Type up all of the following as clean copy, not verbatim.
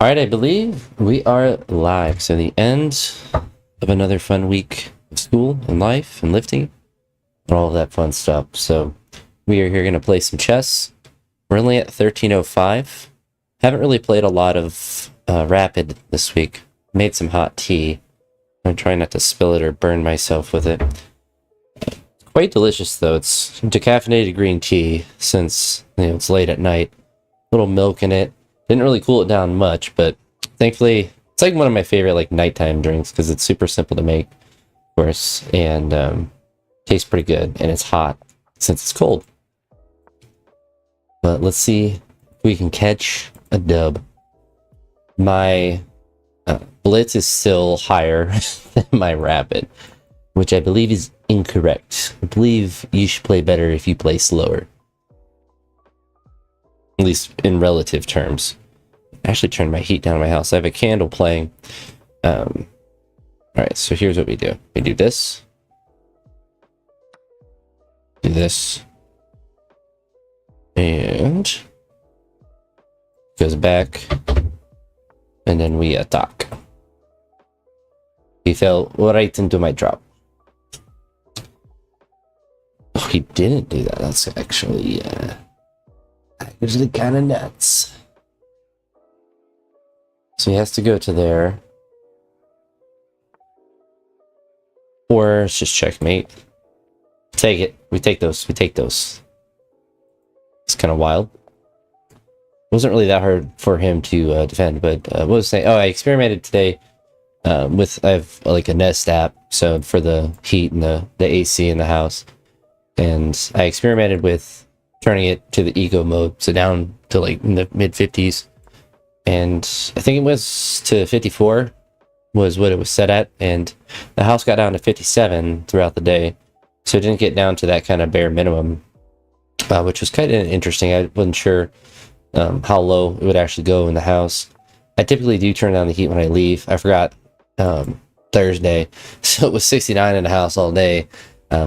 All right, I believe we are live. So the end of another fun week of school and life and lifting and all of that fun stuff. So we are here going to play some chess. We're only at 13:05. Haven't really played a lot of rapid this week. Made some hot tea. I'm trying not to spill it or burn myself with it. It's quite delicious though. It's decaffeinated green tea since it's late at night. A little milk in it. Didn't really cool it down much, but thankfully it's like one of my favorite like nighttime drinks because it's super simple to make, of course, and tastes pretty good, and it's hot since it's cold. But let's see if we can catch a dub. My blitz is still higher than my rapid, which I believe is incorrect. I believe you should play better if you play slower. At least in relative terms. I actually turned my heat down in my house. I have a candle playing. Alright, so here's what we do. We do this. Do this. And goes back. And then we attack. He fell right into my drop. Oh, he didn't do that. That's actually kind of nuts. So he has to go to there. Or it's just checkmate. Take it. We take those. We take those. It's kind of wild. Wasn't really that hard for him to defend, but what was I saying? Oh, I experimented today with, I have like a Nest app, so for the heat and the AC in the house. And I experimented with turning it to the eco mode, so down to like in the mid 50s. And I think it was to 54 was what it was set at, and the house got down to 57 throughout the day, so it didn't get down to that kind of bare minimum, which was kind of interesting. I wasn't sure how low it would actually go in the house. I typically do turn down the heat when I leave. I forgot Thursday, so it was 69 in the house all day.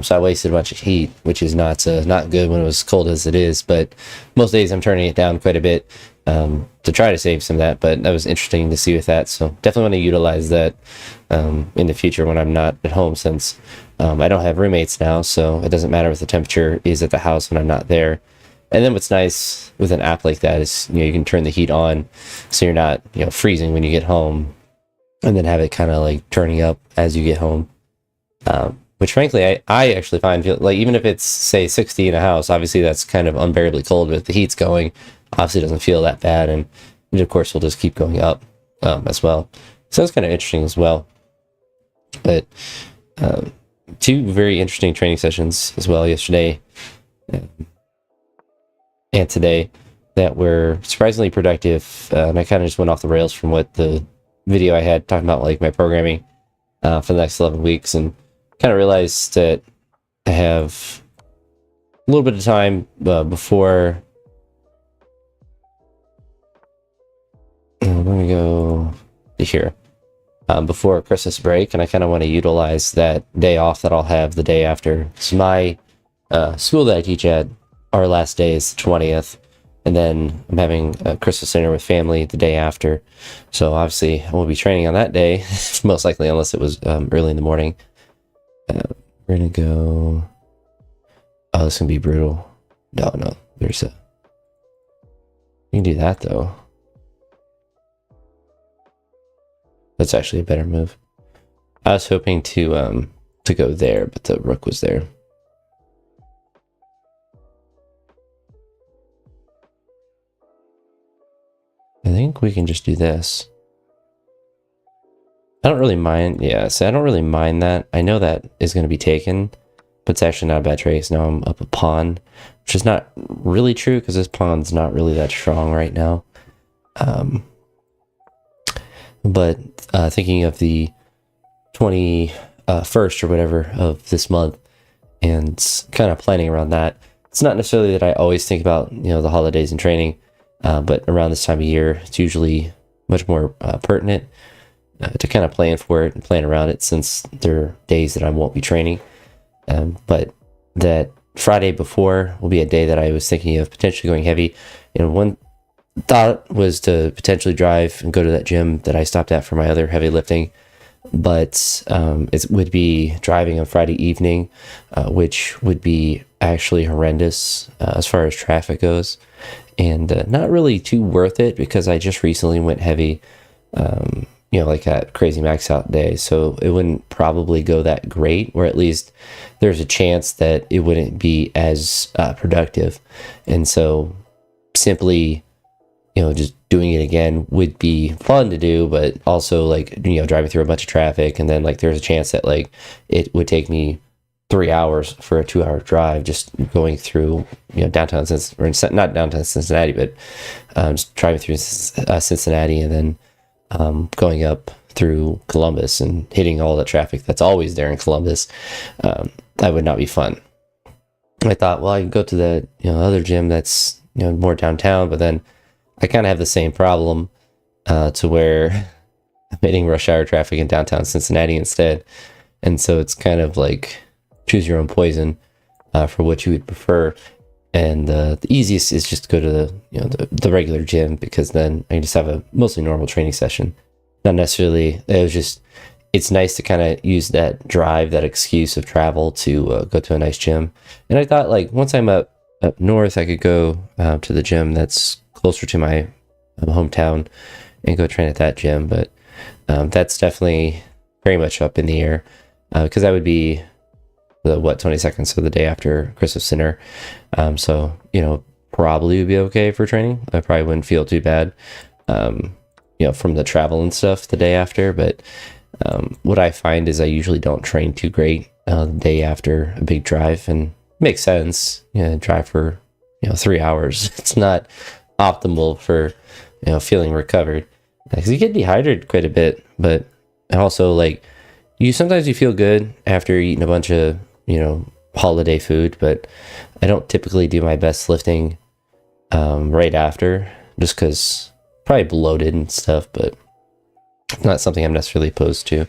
So I wasted a bunch of heat, which is not good when it was cold as it is, but most days I'm turning it down quite a bit to try to save some of that, but that was interesting to see with that. So definitely want to utilize that in the future when I'm not at home, since I don't have roommates now, so it doesn't matter what the temperature is at the house when I'm not there. And then what's nice with an app like that is, you can turn the heat on so you're not, freezing when you get home, and then have it kind of like turning up as you get home. Which frankly, I actually find, like, even if it's, say, 60 in a house, obviously that's kind of unbearably cold, but if the heat's going, obviously it doesn't feel that bad, and it, of course, will just keep going up as well. So that's kind of interesting as well. But two very interesting training sessions as well yesterday and today that were surprisingly productive, and I kind of just went off the rails from what the video I had talking about, like, my programming for the next 11 weeks, and kind of realized that I have a little bit of time before I'm gonna go to here before Christmas break, and I kind of want to utilize that day off that I'll have the day after. So my school that I teach at, our last day is the 20th, and then I'm having a Christmas dinner with family the day after, so obviously I won't be training on that day most likely, unless it was early in the morning. We're gonna go. Oh, this is gonna be brutal. No, there's a. We can do that though. That's actually a better move. I was hoping to go there, but the rook was there. I think we can just do this. I don't really mind. Yeah, so I don't really mind that. I know that is going to be taken, but it's actually not a bad trace. Now I'm up a pawn, which is not really true because this pawn's not really that strong right now. But thinking of the 21st or whatever of this month, and kind of planning around that, it's not necessarily that I always think about the holidays and training, but around this time of year, it's usually much more pertinent to kind of plan for it and plan around it, since there are days that I won't be training. But that Friday before will be a day that I was thinking of potentially going heavy. One thought was to potentially drive and go to that gym that I stopped at for my other heavy lifting, but it would be driving on Friday evening, which would be actually horrendous as far as traffic goes, and not really too worth it because I just recently went heavy, like that crazy max out day, so it wouldn't probably go that great, or at least there's a chance that it wouldn't be as productive, and so simply just doing it again would be fun to do, but also like, driving through a bunch of traffic, and then like there's a chance that like it would take me 3 hours for a 2-hour drive just going through downtown Cincinnati, or not downtown Cincinnati, but just driving through Cincinnati, and then going up through Columbus and hitting all the traffic that's always there in Columbus. That would not be fun. I thought, well, I can go to the other gym that's more downtown, but then I kind of have the same problem to where I'm hitting rush hour traffic in downtown Cincinnati instead. And so it's kind of like choose your own poison for what you would prefer. And the easiest is just to go to the regular gym, because then I can just have a mostly normal training session. Not necessarily, it's nice to kind of use that drive, that excuse of travel to go to a nice gym. And I thought, like, once I'm up north, I could go to the gym that's closer to my hometown and go train at that gym. But that's definitely very much up in the air, because that would be the 22nd, so the day after Christmas dinner. So probably would be okay for training. I probably wouldn't feel too bad from the travel and stuff the day after. But what I find is I usually don't train too great the day after a big drive, and it makes sense. Drive for 3 hours. It's not optimal for feeling recovered, because you get dehydrated quite a bit. But also, like, sometimes you feel good after eating a bunch of holiday food, but I don't typically do my best lifting right after, just because probably bloated and stuff, but not something I'm necessarily opposed to.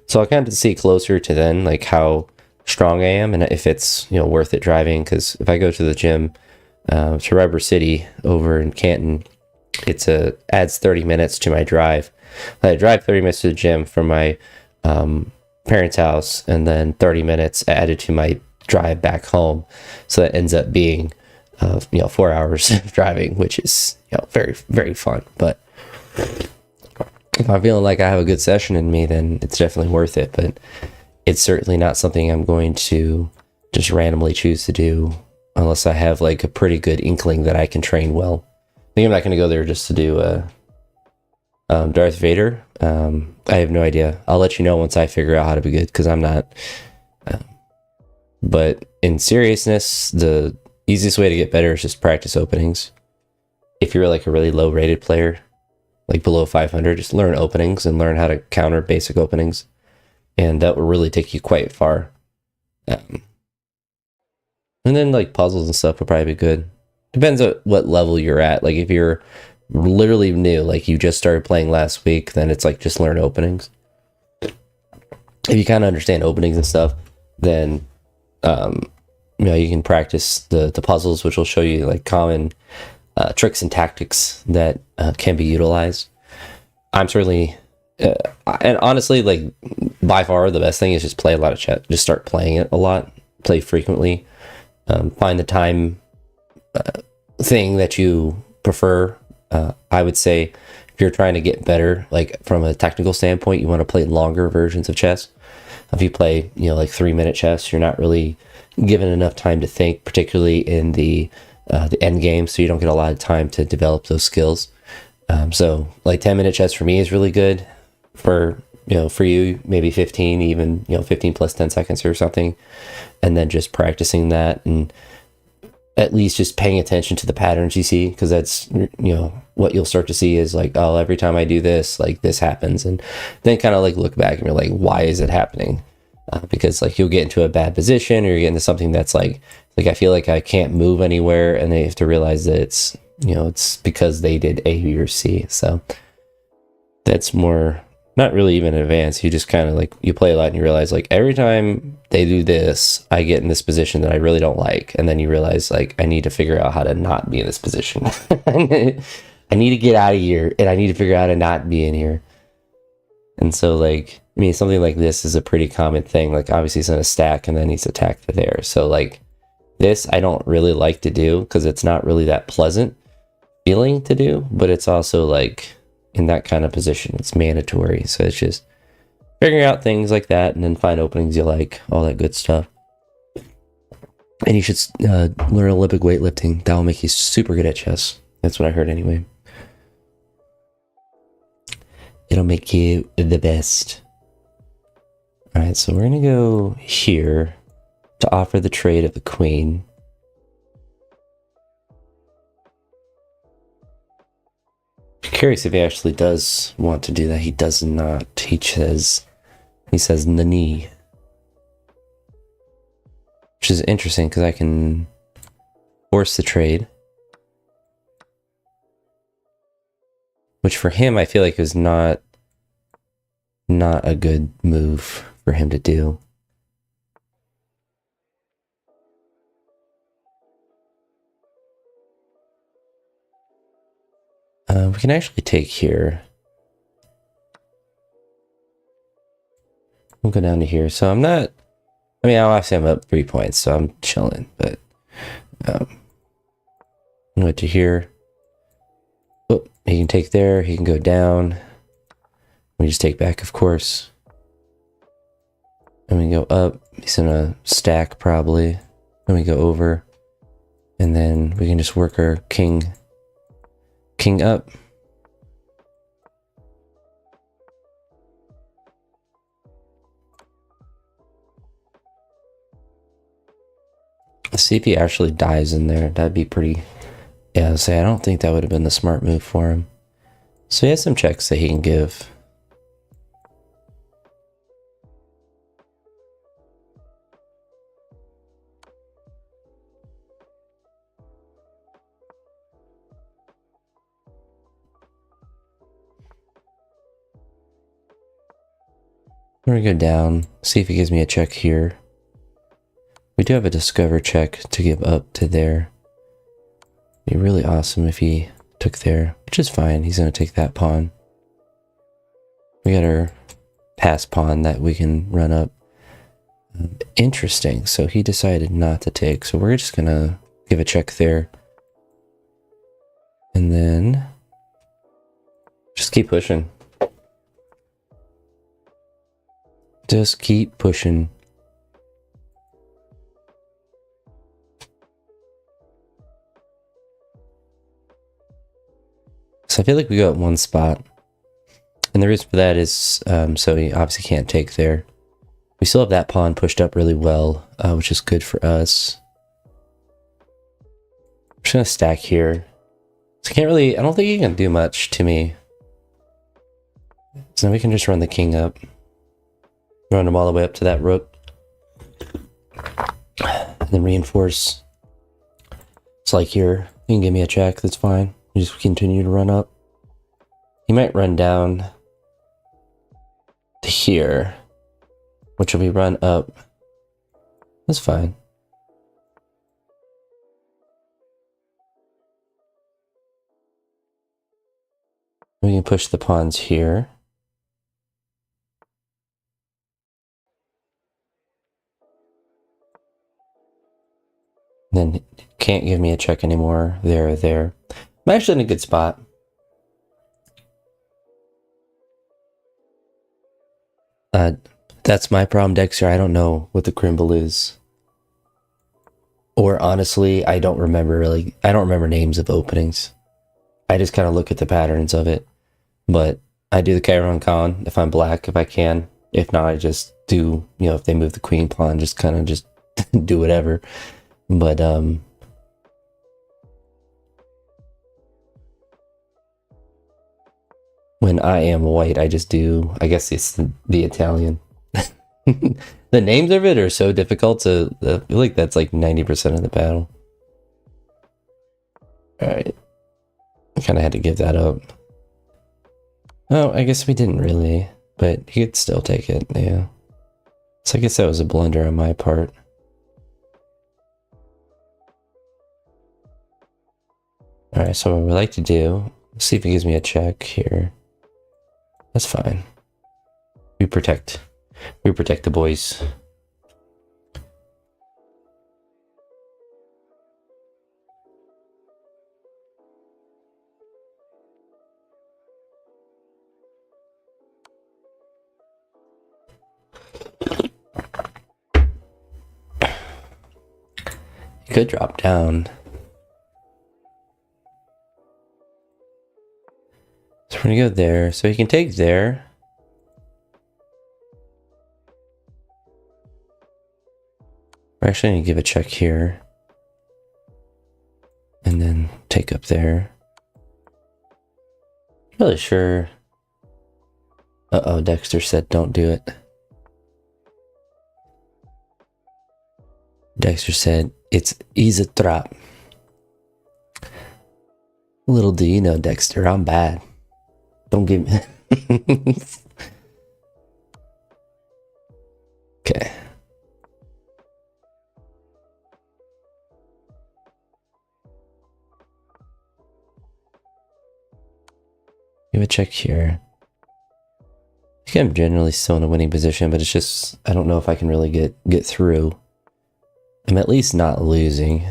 So I'll kind of see closer to then, like, how strong I am and if it's worth it driving. Because if I go to the gym to Rubber City over in Canton, it's adds 30 minutes to my drive. I drive 30 minutes to the gym from my parents' house, and then 30 minutes added to my drive back home, so that ends up being 4 hours of driving, which is very, very fun. But if I'm feeling like I have a good session in me, then it's definitely worth it. But it's certainly not something I'm going to just randomly choose to do unless I have like a pretty good inkling that I can train well. I think I'm not going to go there just to do Darth Vader. I have no idea. I'll let you know once I figure out how to be good, because I'm not. But in seriousness, the easiest way to get better is just practice openings. If you're like a really low rated player, like below 500, just learn openings and learn how to counter basic openings, and that will really take you quite far. And then like puzzles and stuff will probably be good. Depends on what level you're at. Like if you're literally new, like you just started playing last week, then it's like just learn openings. If you kind of understand openings and stuff, then you can practice the puzzles, which will show you like common tricks and tactics that can be utilized. I'm certainly and honestly, like, by far the best thing is just play a lot of chess. Just start playing it a lot, play frequently, find the time thing that you prefer. I would say if you're trying to get better, like from a technical standpoint, you want to play longer versions of chess. If you play, like 3-minute chess, you're not really given enough time to think, particularly in the end game, so you don't get a lot of time to develop those skills. So like 10-minute chess for me is really good. For you, maybe 15, even 15 plus 10 seconds or something, and then just practicing that, and at least just paying attention to the patterns you see, because that's what you'll start to see is like, oh, every time I do this, like this happens, and then kind of like look back and you're like, why is it happening? Because like you'll get into a bad position, or you get into something that's like I feel like I can't move anywhere, and they have to realize that it's it's because they did A, B, or C. So that's more not really even advanced. You just kind of like you play a lot and you realize like every time they do this, I get in this position that I really don't like, and then you realize like I need to figure out how to not be in this position. I need to get out of here, and I need to figure out how to not be in here. And so, like, I mean, something like this is a pretty common thing. Like, obviously, he's gonna stack, and then he's attacked there. So, like, this I don't really like to do because it's not really that pleasant feeling to do. But it's also like in that kind of position, it's mandatory. So it's just figuring out things like that, and then find openings you like, all that good stuff. And you should learn Olympic weightlifting. That will make you super good at chess. That's what I heard anyway. It'll make you the best. All right, so we're going to go here to offer the trade of the queen. I'm curious if he actually does want to do that. He does not. He says nani. Which is interesting because I can force the trade. Which for him, I feel like is not a good move for him to do. We can actually take here. We'll go down to here. So I'm not... I mean, obviously I'm up 3 points, so I'm chilling. But I'm going to here. Oh, he can take there. He can go down. We just take back, of course. And we go up. He's in a stack, probably. Then we go over. And then we can just work our king up. Let's see if he actually dies in there. That'd be pretty... Yeah, I don't think that would have been the smart move for him. So he has some checks that he can give. We're gonna go down, see if he gives me a check here. We do have a discover check to give up to there. It'd be really awesome if he took there, which is fine. He's gonna take that pawn. We got our pass pawn that we can run up. Interesting. So he decided not to take. So we're just gonna give a check there. And then just keep pushing. Just keep pushing. So I feel like we go at one spot. And the reason for that is so he obviously can't take there. We still have that pawn pushed up really well, which is good for us. I'm just going to stack here. So I don't think he can do much to me. So now we can just run the king up. Run him all the way up to that rook. And then reinforce. It's like here, you can give me a check, that's fine. You just continue to run up. He might run down to here, which will be run up. That's fine. We can push the pawns here. Then can't give me a check anymore. There. I'm actually in a good spot. That's my problem, Dexter. I don't know what the Lukrembo is. Or honestly, I don't remember names of openings. I just kind of look at the patterns of it. But I do the Chiron Con if I'm black, if I can. If not, I just do, if they move the queen pawn, just kind of just do whatever. But, when I am white, I just do, I guess it's the Italian. The names of it are so difficult to, I feel like that's like 90% of the battle. Alright. I kind of had to give that up. Oh, I guess we didn't really, but he could still take it, yeah. So I guess that was a blunder on my part. Alright, so what we like to do Let's see if it gives me a check here. That's fine. We protect the boys. He could drop down. So we're gonna go there. So he can take there. We're actually gonna give a check here. And then take up there. Not really sure. Uh-oh, Dexter said don't do it. Dexter said he's a trap. Little do you know, Dexter, I'm bad. Don't give me... Okay. Give a check here. I think I'm generally still in a winning position, but it's just, I don't know if I can really get through. I'm at least not losing.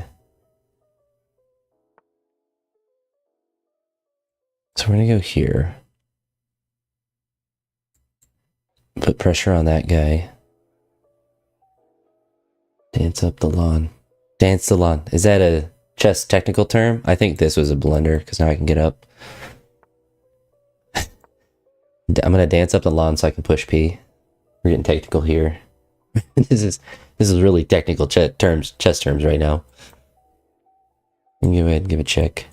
So we're gonna go here. Put pressure on that guy. Dance up the lawn. Dance the lawn. Is that a chess technical term? I think this was a blunder, because now I can get up. I'm gonna dance up the lawn so I can push P. We're getting technical here. This is really technical chess terms right now. And go ahead and give a check.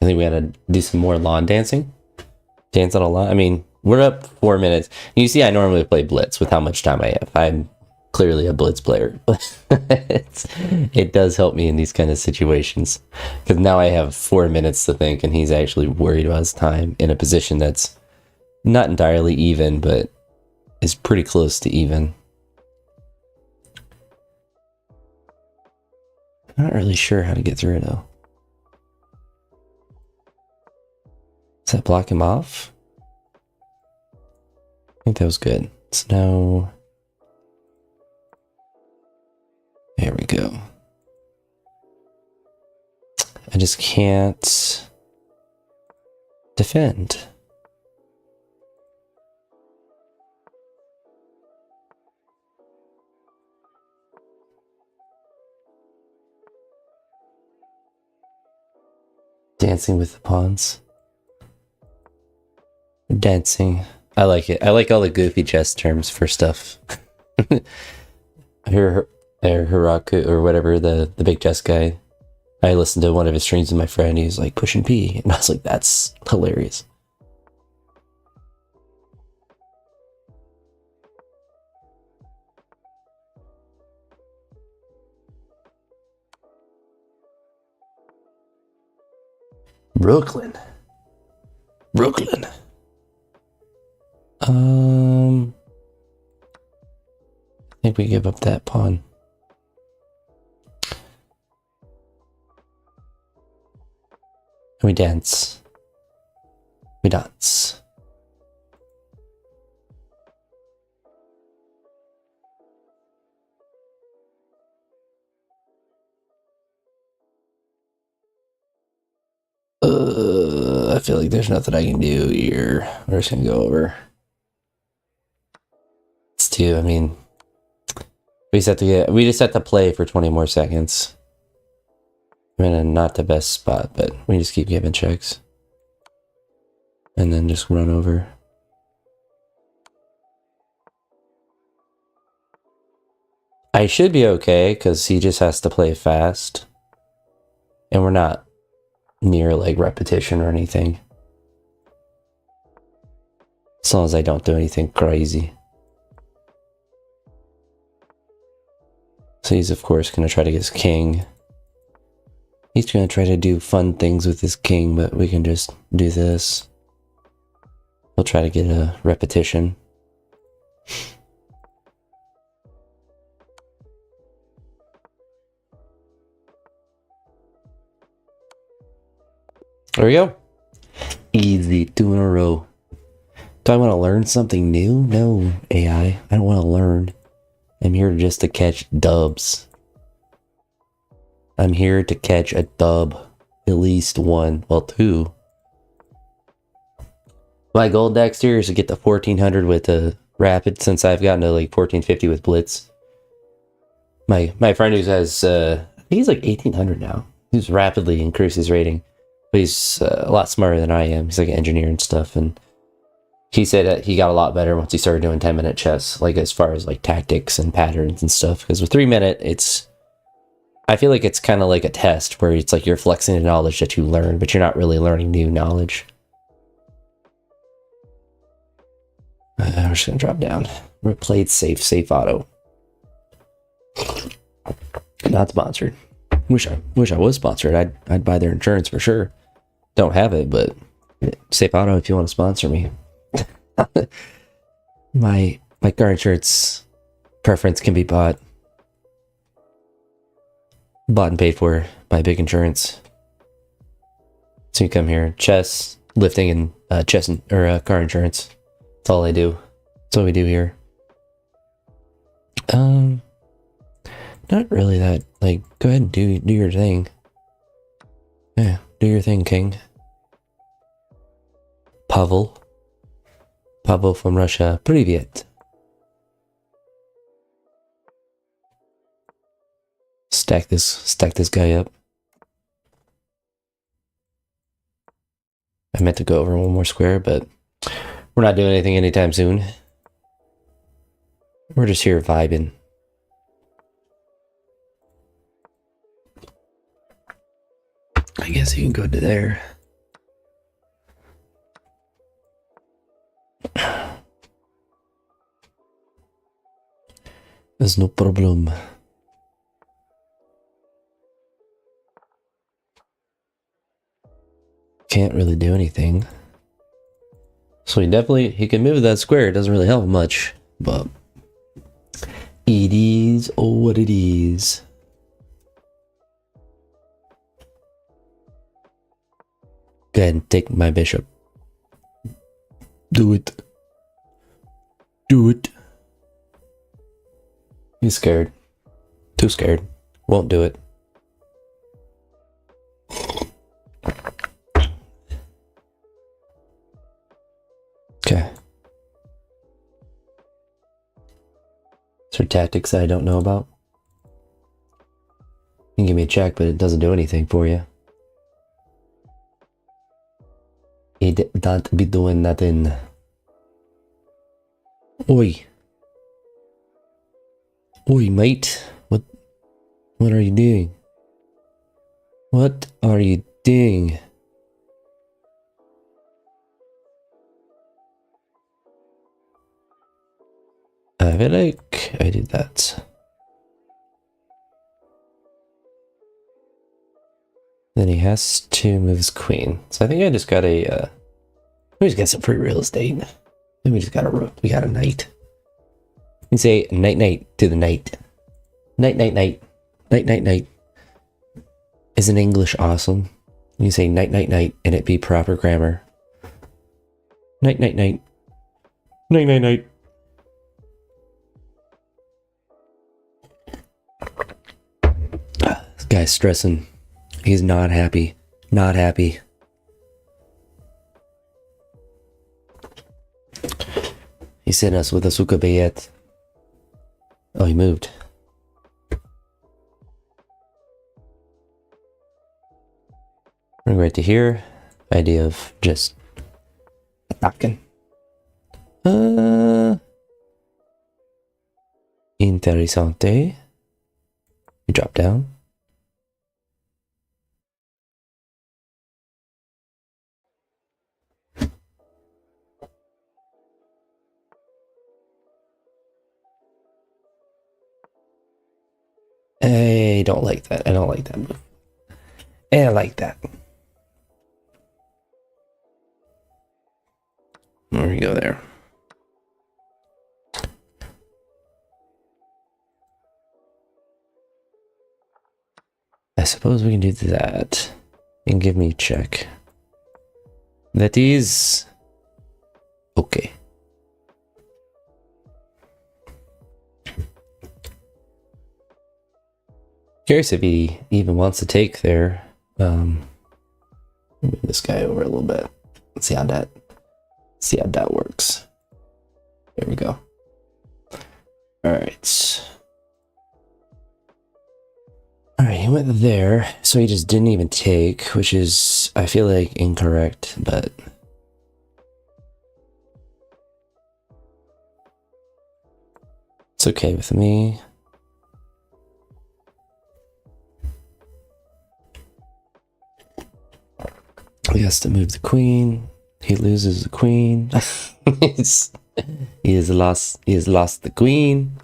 I think we gotta do some more lawn dancing. Dance on a lawn. I mean, we're up 4 minutes. You see, I normally play Blitz with how much time I have. I'm clearly a Blitz player, but it does help me in these kind of situations. Because now I have 4 minutes to think, and he's actually worried about his time in a position that's not entirely even, but is pretty close to even. I'm not really sure how to get through it, though. Does that block him off? I think that was good. So now... There we go. I just can't defend. Dancing with the pawns. Dancing. I like it. I like all the goofy chess terms for stuff. Hiraku, or whatever, the big chess guy. I listened to one of his streams with my friend. He was like, pushing P. And I was like, that's hilarious. Brooklyn. I think we give up that pawn. We dance. We dance. I feel like there's nothing I can do here. We're just gonna go over. It's two. I mean, we just have to play for 20 more seconds. I'm in a not the best spot, but we just keep giving checks. And then just run over. I should be okay, because he just has to play fast. And we're not near like repetition or anything. As long as I don't do anything crazy. So he's of course going to try to get his king. He's gonna try to do fun things with his king, but we can just do this. We'll try to get a repetition. There we go. Easy, 2 in a row. Do I want to learn something new? No, AI. I don't want to learn. I'm here just to catch dubs. I'm here to catch a dub. At least one. Well, 2. My goal next year is to get to 1400 with the rapid, since I've gotten to like 1450 with blitz. My friend who has, I think he's like 1800 now. He's rapidly increased his rating. But he's a lot smarter than I am. He's like an engineer and stuff. And he said that he got a lot better once he started doing 10-minute chess. Like as far as like tactics and patterns and stuff. Because with 3-minute, I feel like it's kind of like a test where it's like you're flexing the knowledge that you learn, but you're not really learning new knowledge. We're just going to drop down. Played safe auto. Not sponsored. Wish I was sponsored. I'd buy their insurance for sure. Don't have it, but Safe Auto if you want to sponsor me. my car insurance preference can be bought and paid for by big insurance. So you come here, chess, lifting, and car insurance. That's all I do. That's what we do here. Not really that. Like, go ahead and do your thing. Yeah, do your thing, King. Pavel from Russia. Привет. Stack this guy up. I meant to go over one more square, but we're not doing anything anytime soon. We're just here vibing. I guess you can go to there. There's no problem. Can't really do anything. So he can move that square. It doesn't really help much, but it is what it is. Go ahead and take my bishop. Do it. Do it. He's scared. Too scared. Won't do it. Okay. Is there tactics that I don't know about? You can give me a check, but it doesn't do anything for you. It don't be doing nothing. Oi. Oi, mate. What are you doing? What are you doing? I feel like I did that. Then he has to move his queen. So I think I just got we just got some free real estate. Then we got a knight. You say night to the knight. Night. Isn't English awesome? You say night, and it be proper grammar. Night. Night. This guy's stressing. He's not happy. Not happy. He sent us with a suka bayet. Oh, he moved. Bring right to here. Idea of just attacking. Interessante. You drop down. I don't like that. I don't like that move. And I like that. There we go there. I suppose we can do that. And give me a check. That is okay. Curious if he even wants to take there. Move this guy over a little bit. Let's see how that works. There we go. All right. All right, he went there, so he just didn't even take, which is, I feel like, incorrect, but it's okay with me. He has to move the queen. He loses the queen. He has lost the queen.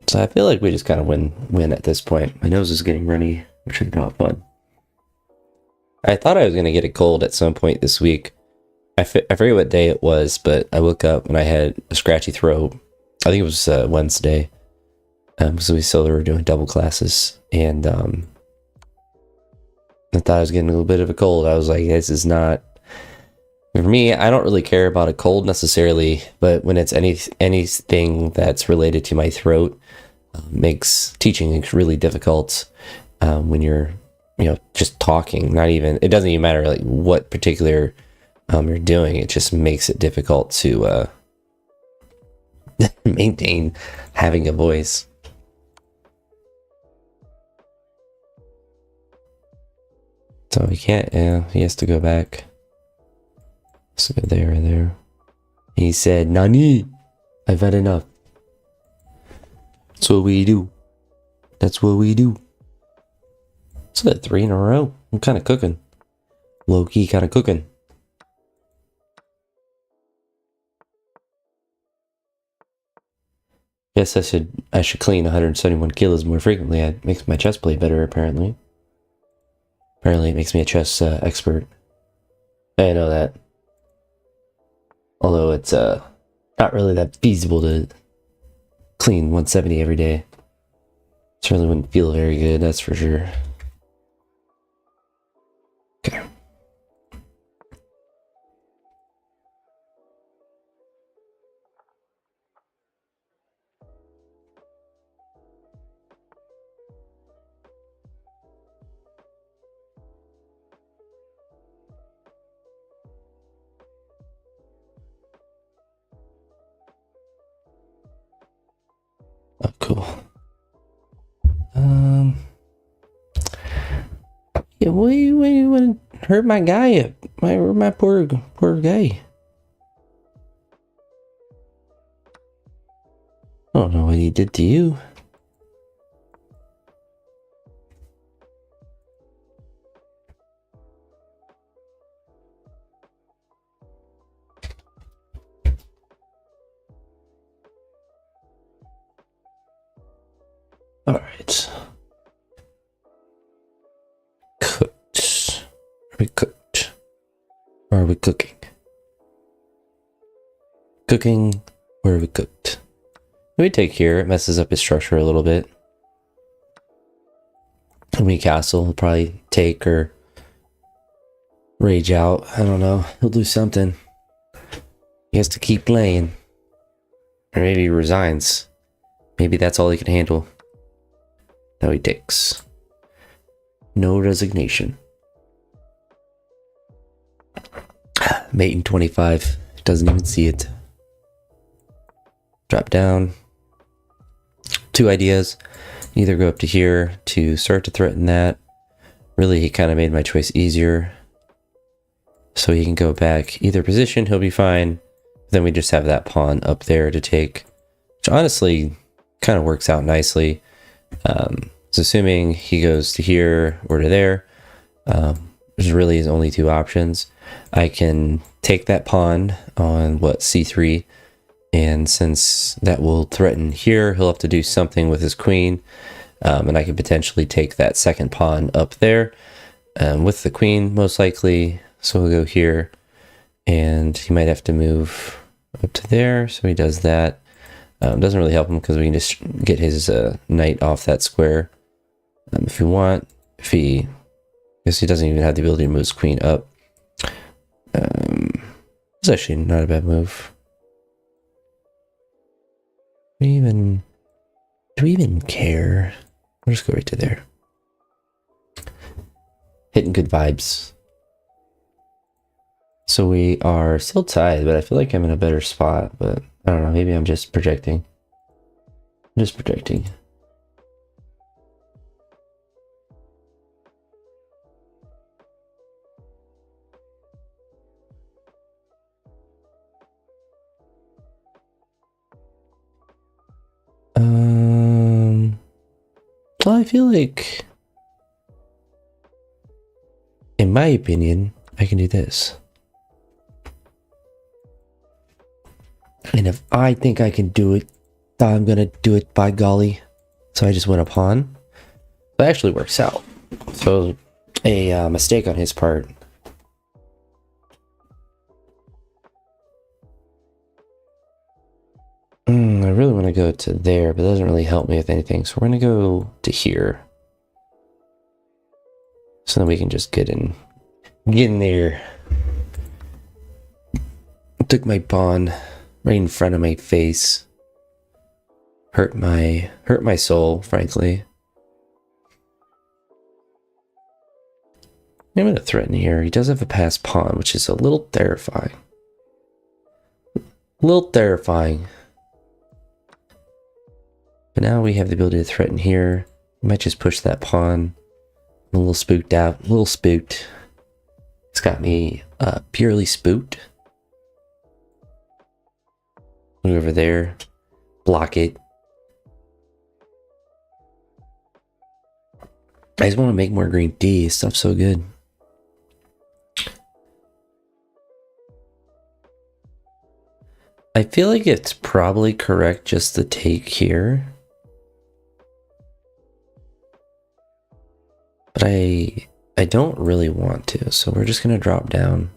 So I feel like we just kind of win at this point. My nose is getting runny, which is not fun. I thought I was going to get a cold at some point this week. I forget what day it was, but I woke up and I had a scratchy throat. I think it was Wednesday. So we still were doing double classes. And I thought I was getting a little bit of a cold. I was like, this is not... For me, I don't really care about a cold necessarily, but when it's anything that's related to my throat, makes teaching really difficult when you're, just talking. Not even, it doesn't even matter like what particular you're doing. It just makes it difficult to maintain having a voice. So he can't. Yeah, he has to go back. So there and there. He said, "Nani, I've had enough." That's what we do. That's what we do. It's like 3 in a row. I'm kind of cooking. Low key, kind of cooking. Guess I should clean 171 kilos more frequently. It makes my chest play better. Apparently. Apparently, it makes me a chess expert. I know that. Although it's not really that feasible to clean 170 every day. Certainly wouldn't feel very good, that's for sure. Okay. Oh, cool. Yeah, why you want to hurt my guy? My poor guy. I don't know what he did to you. All right. Cooked. Are we cooked? Or are we cooking? Cooking, or are we cooked? We take here. It messes up his structure a little bit. And we castle. He'll probably take or rage out. I don't know. He'll do something. He has to keep playing. Or maybe he resigns. Maybe that's all he can handle. Now he takes. No resignation. Mate in 25. Doesn't even see it. Drop down. 2 ideas. Either go up to here to start to threaten that. Really, he kind of made my choice easier. So he can go back either position. He'll be fine. Then we just have that pawn up there to take. Which honestly kind of works out nicely. So assuming he goes to here or to there, there's really his only 2 options. I can take that pawn on what, c3, And since that will threaten here, he'll have to do something with his queen. And I could potentially take that second pawn up there with the queen, most likely. So we'll go here. And he might have to move up to there. So he does that. Doesn't really help him because we can just get his knight off that square if we want. If he, I guess he doesn't even have the ability to move his queen up. It's actually not a bad move. Do we even care? We'll just go right to there. Hitting good vibes. So we are still tied, but I feel like I'm in a better spot, but I don't know, maybe I'm just projecting. I'm just projecting. Well, I feel like, in my opinion, I can do this. And if I think I can do it, I'm gonna do it, by golly. So I just went a pawn. That actually works out. So a mistake on his part. I really want to go to there, but it doesn't really help me with anything. So we're going to go to here. So then we can just get in there. Took my pawn right in front of my face. Hurt my soul, frankly. I'm going to threaten here. He does have a passed pawn, which is a little terrifying. But now we have the ability to threaten here. We might just push that pawn. I'm a little spooked out. A little spooked. It's got me purely spooked. Move over there. Block it. I just want to make more green tea. This stuff's so good. I feel like it's probably correct just to take here. But I don't really want to, so we're just gonna drop down.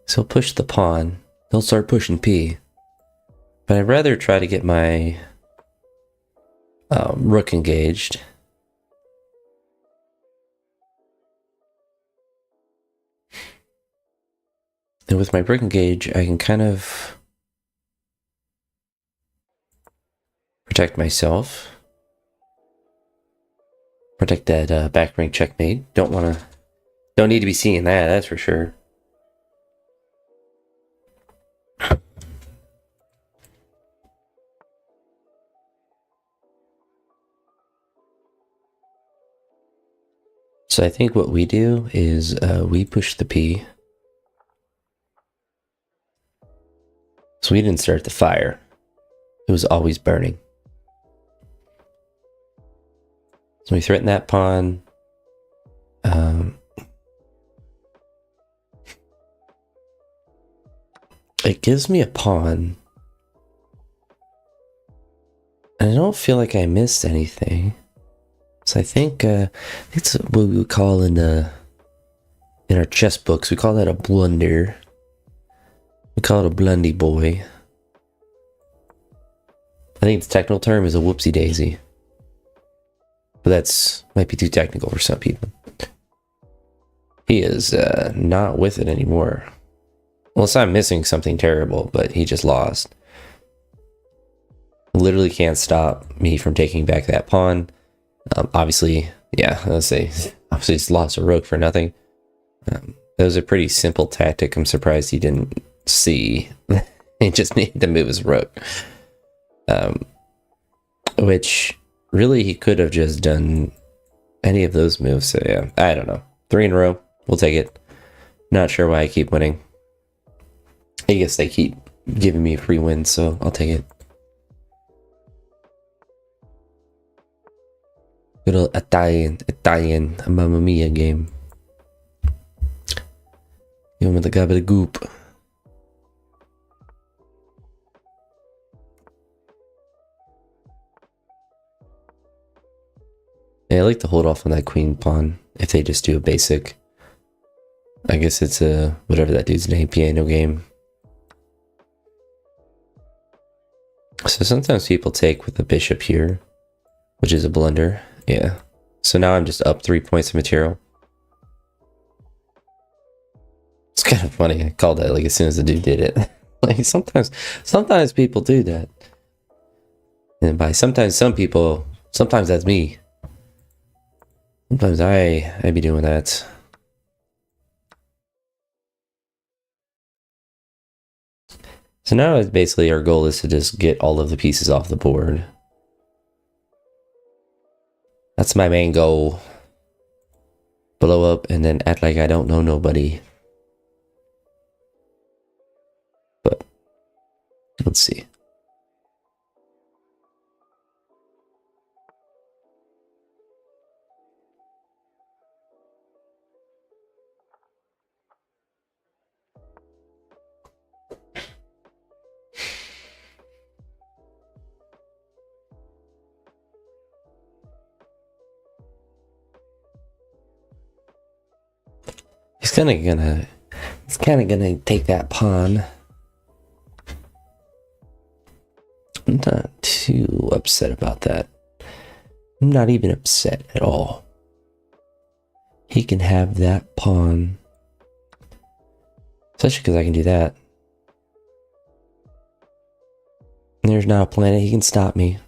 So push the pawn. They'll start pushing P. But I'd rather try to get my rook engaged. And with my rook engaged, I can kind of protect myself. Protect that back rank checkmate. Don't need to be seeing that, that's for sure. So I think what we do is we push the P. So we didn't start the fire. It was always burning. So we threaten that pawn. It gives me a pawn. And I don't feel like I missed anything. So I think it's what we would call in our chess books, we call that a blunder. We call it a blundy boy. I think the technical term is a whoopsie daisy. But that's might be too technical for some people. He is not with it anymore. Unless I'm missing something terrible, but he just lost. Literally can't stop me from taking back that pawn. Obviously, yeah, let's say, obviously it's lost a rook for nothing. That was a pretty simple tactic. I'm surprised he didn't see. He just needed to move his rook. Which, really, he could have just done any of those moves. So, yeah, I don't know. 3 in a row. We'll take it. Not sure why I keep winning. I guess they keep giving me free wins, so I'll take it. Good old Italian Mamma Mia game. Give him the goop. Yeah, I like to hold off on that queen pawn if they just do a basic. I guess it's a whatever that dude's name, piano game. So sometimes people take with the bishop here, which is a blunder. Yeah. So now I'm just up 3 points of material. It's kind of funny. I called that like as soon as the dude did it. Like sometimes people do that. And by sometimes some people, sometimes that's me. Sometimes I be doing that. So now it's basically our goal is to just get all of the pieces off the board. That's my main goal. Blow up and then act like I don't know nobody. But let's see. He's kind of gonna take that pawn. I'm not too upset about that. I'm not even upset at all. He can have that pawn. Especially because I can do that. And there's not a planet he can stop me.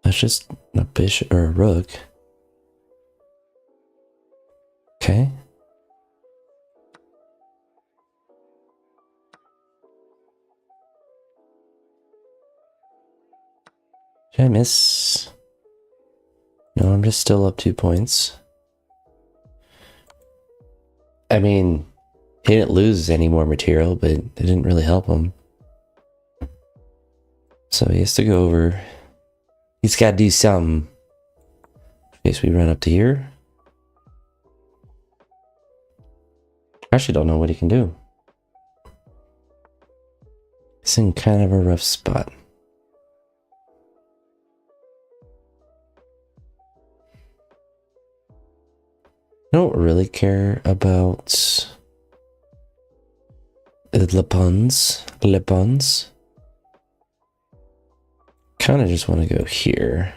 That's just a bishop or a rook. Okay. Did I miss? No, I'm just still up 2 points. I mean, he didn't lose any more material, but it didn't really help him. So he has to go over. He's got to do something. Okay, so we run up to here. I actually don't know what he can do. He's in kind of a rough spot. I don't really care about Le Pons. Kind of just want to go here.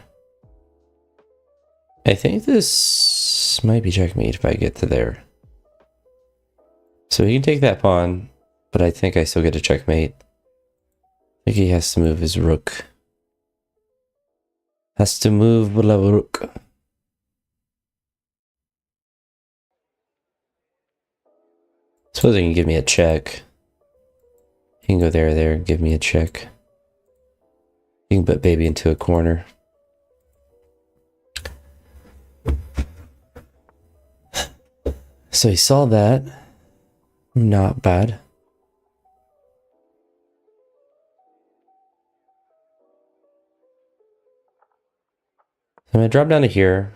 I think this might be checkmate if I get to there. So he can take that pawn, but I think I still get a checkmate. I think he has to move his rook. Has to move the rook. Suppose he can give me a check. He can go there, and give me a check. You can put baby into a corner. So he saw that. Not bad. I'm going to drop down to here.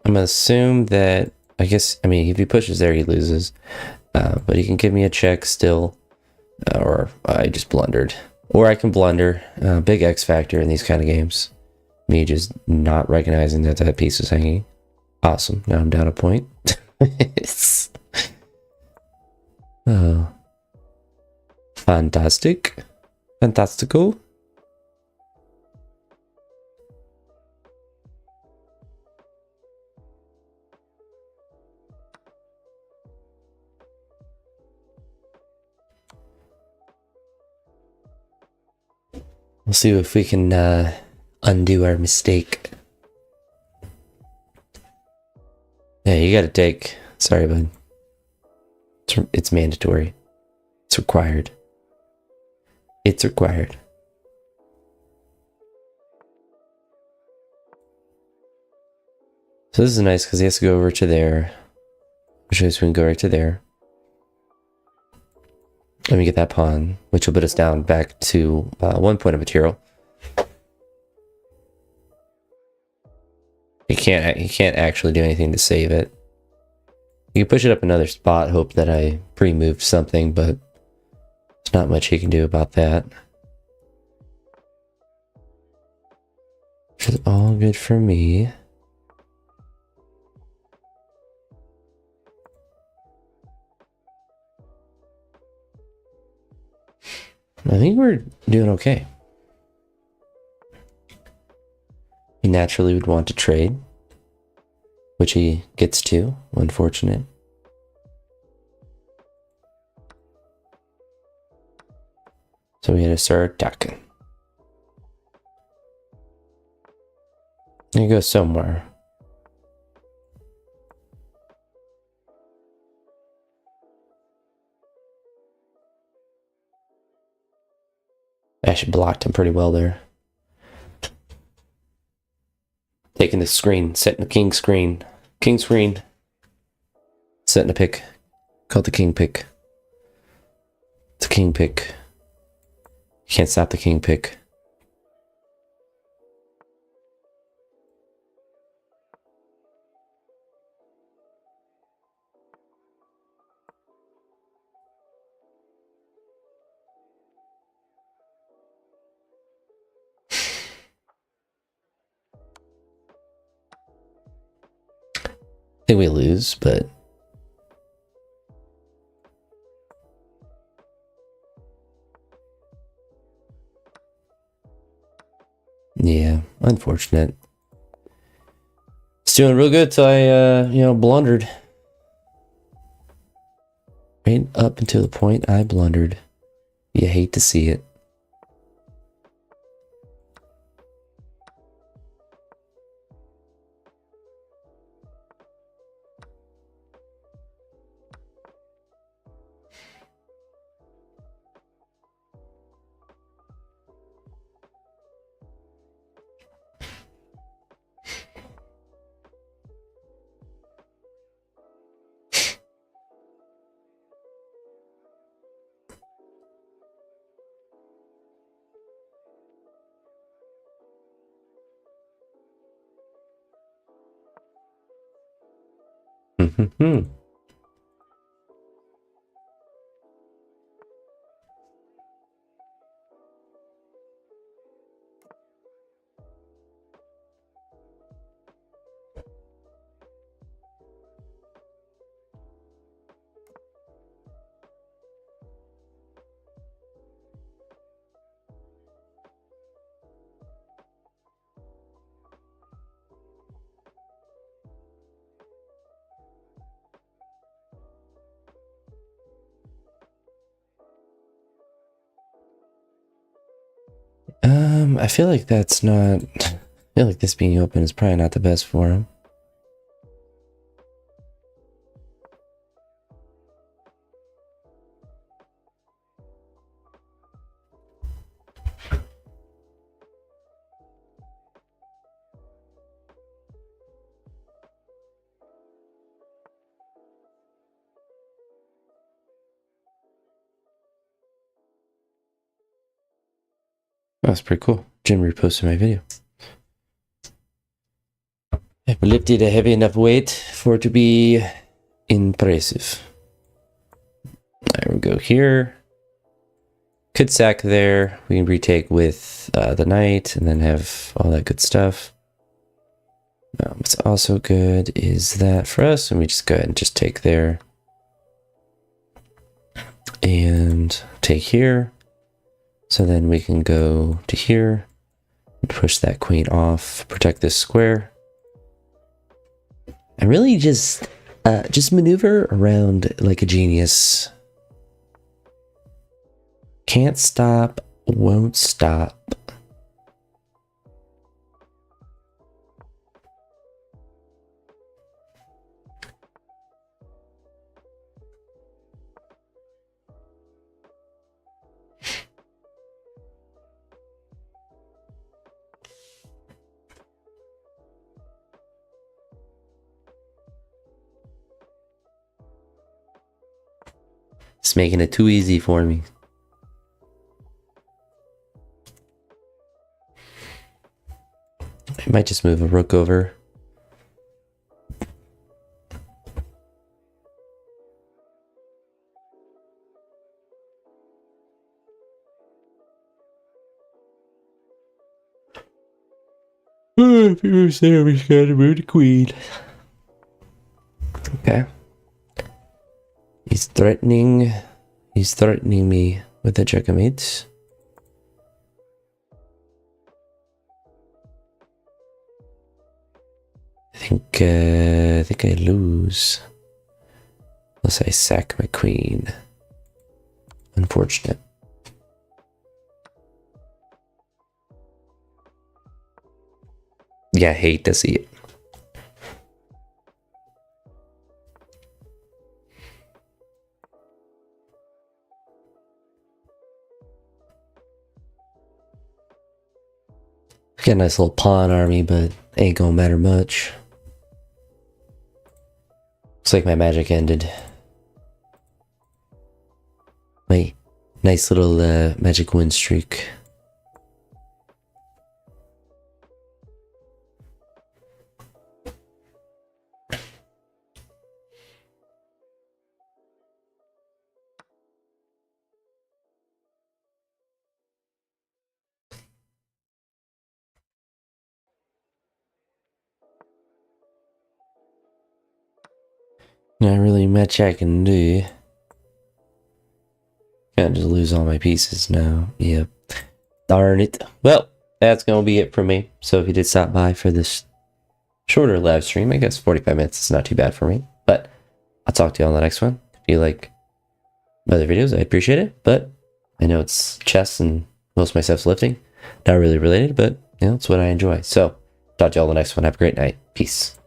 I'm going to assume that, I mean, if he pushes there, he loses. But he can give me a check still. Or I just blundered. Or I can blunder. Big X factor in these kind of games. Me just not recognizing that that piece is hanging. Awesome. Now I'm down a point. Oh. Fantastic. Fantastical. We'll see if we can undo our mistake. Yeah, you gotta take. Sorry, bud. It's mandatory. It's required. It's required. So this is nice because he has to go over to there. Which means we can go right to there. Let me get that pawn, which will put us down back to 1 point of material. can't actually do anything to save it. You can push it up another spot, hope that I pre-moved something, but there's not much he can do about that. Which is all good for me. I think we're doing okay. He naturally would want to trade, which he gets to, unfortunate. So we had to start attacking. You go somewhere. I actually blocked him pretty well there. Taking the screen, setting the king screen. King screen. Setting a pick. Called the king pick. It's a king pick. Can't stop the king pick. I think we lose, but yeah, unfortunate. It's doing real good till I blundered. Right up until the point I blundered. You hate to see it. I feel like that's not... I feel like this being open is probably not the best for him. That's pretty cool. Jim reposted my video. I've lifted a heavy enough weight for it to be impressive. There we go here. Could sack there. We can retake with the knight and then have all that good stuff. What's also good is that for us, and we just go ahead and just take there. And take here. So then we can go to here and push that queen off, protect this square. I really just maneuver around like a genius. Can't stop, won't stop. It's making it too easy for me. I might just move a rook over. People say I was gonna move the queen. Okay. He's threatening me with a checkmate. I think I lose. Unless I sack my queen. Unfortunate. Yeah, I hate to see it. Got a nice little pawn army, but ain't gonna matter much. Looks like my magic ended. My nice little magic win streak. Not really much I can do. Can't just lose all my pieces now. Yep. Darn it. Well, that's gonna be it for me. So if you did stop by for this shorter live stream, I guess 45 minutes is not too bad for me. But I'll talk to you on the next one. If you like my other videos, I appreciate it. But I know it's chess and most of my stuff's lifting. Not really related, but you know, it's what I enjoy. So talk to you all on the next one. Have a great night. Peace.